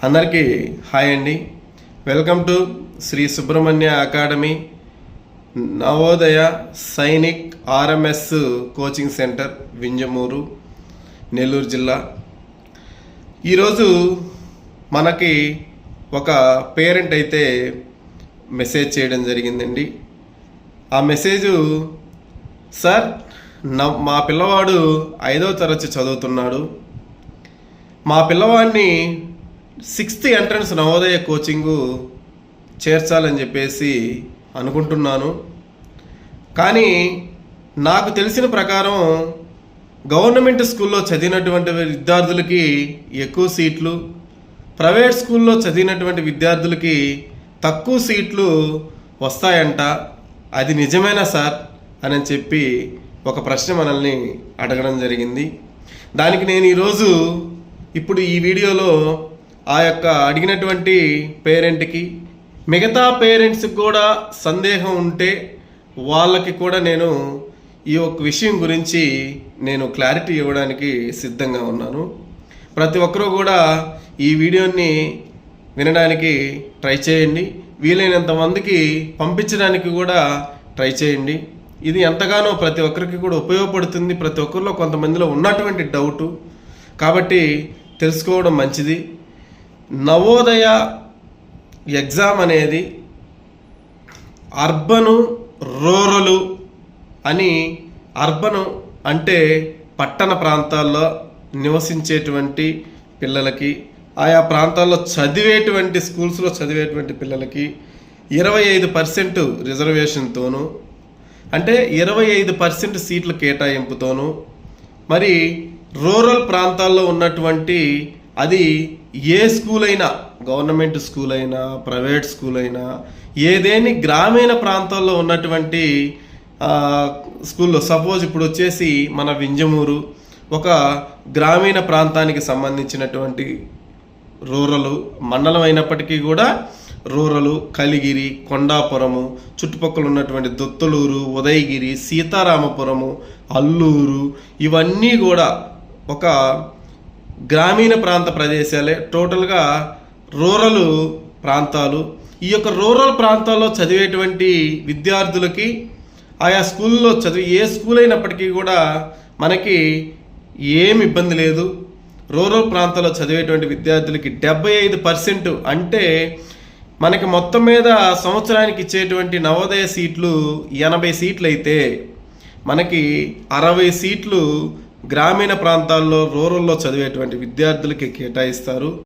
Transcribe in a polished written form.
అందరికీ హాయ్ అండి. Welcome to Shri Subrahmanya Academy Navodaya Sainik RMS coaching centre, Vinjamuru, Nellore జిల్లా. ఈరోజు మనకి ఒక పేరెంట్ అయితే మెసేజ్ చేయడం జరిగిందండి. ఆ మెసేజు, సార్ మా పిల్లవాడు 5వ తరగతి చదువుతున్నాడు. మా పిల్లవాడిని 6th ఎంట్రన్స్ నవోదయ కోచింగు చేర్చాలని చెప్పేసి అనుకుంటున్నాను. కానీ నాకు తెలిసిన ప్రకారం గవర్నమెంట్ స్కూల్లో చదివినటువంటి విద్యార్థులకి ఎక్కువ సీట్లు, ప్రైవేట్ స్కూల్లో చదివినటువంటి విద్యార్థులకి తక్కువ సీట్లు వస్తాయంట. అది నిజమేనా సార్ అని చెప్పి ఒక ప్రశ్న మనల్ని అడగడం జరిగింది. దానికి నేను ఈరోజు ఇప్పుడు ఈ వీడియోలో ఆ యొక్క అడిగినటువంటి పేరెంట్కి, మిగతా పేరెంట్స్కి కూడా సందేహం ఉంటే వాళ్ళకి కూడా నేను ఈ ఒక్క విషయం గురించి నేను క్లారిటీ ఇవ్వడానికి సిద్ధంగా ఉన్నాను. ప్రతి ఒక్కరూ కూడా ఈ వీడియోని వినడానికి ట్రై చేయండి. వీలైనంత మందికి పంపించడానికి కూడా ట్రై చేయండి. ఇది ఎంతగానో ప్రతి ఒక్కరికి కూడా ఉపయోగపడుతుంది. ప్రతి ఒక్కరిలో కొంతమందిలో ఉన్నటువంటి డౌటు కాబట్టి తెలుసుకోవడం మంచిది. నవోదయ ఎగ్జామ్ అనేది అర్బను, రూరలు అని. అర్బను అంటే పట్టణ ప్రాంతాల్లో నివసించేటువంటి పిల్లలకి, ఆయా ప్రాంతాల్లో చదివేటువంటి స్కూల్స్లో చదివేటువంటి పిల్లలకి 25% రిజర్వేషన్తోనూ, అంటే 25% సీట్ల కేటాయింపుతోనూ, మరి రూరల్ ప్రాంతాల్లో ఉన్నటువంటి, అది ఏ స్కూల్ అయినా, గవర్నమెంట్ స్కూల్ అయినా ప్రైవేట్ స్కూల్ అయినా, ఏదేని గ్రామీణ ప్రాంతాల్లో ఉన్నటువంటి స్కూల్లో, సపోజ్ ఇప్పుడు వచ్చేసి మన వింజమూరు ఒక గ్రామీణ ప్రాంతానికి సంబంధించినటువంటి రూరలు మండలం అయినప్పటికీ కూడా రూరలు, కలిగిరి, కొండాపురము, చుట్టుపక్కల ఉన్నటువంటి దొత్తలూరు, ఉదయగిరి, సీతారామపురము, అల్లూరు, ఇవన్నీ కూడా ఒక గ్రామీణ ప్రాంత ప్రదేశాలే. టోటల్గా రూరల్ ప్రాంతాలు. ఈ యొక్క రూరల్ ప్రాంతాల్లో చదివేటువంటి విద్యార్థులకి ఆయా స్కూల్లో ఏ స్కూల్ అయినప్పటికీ కూడా మనకి ఏమి ఇబ్బంది లేదు. రూరల్ ప్రాంతాల్లో చదివేటువంటి విద్యార్థులకి 75%, అంటే మనకి మొత్తం మీద సంవత్సరానికి ఇచ్చేటువంటి నవోదయ సీట్లు 80 సీట్లు అయితే మనకి 60 సీట్లు గ్రామీణ ప్రాంతాల్లో రూరల్లో చదివేటువంటి విద్యార్థులకి కేటాయిస్తారు.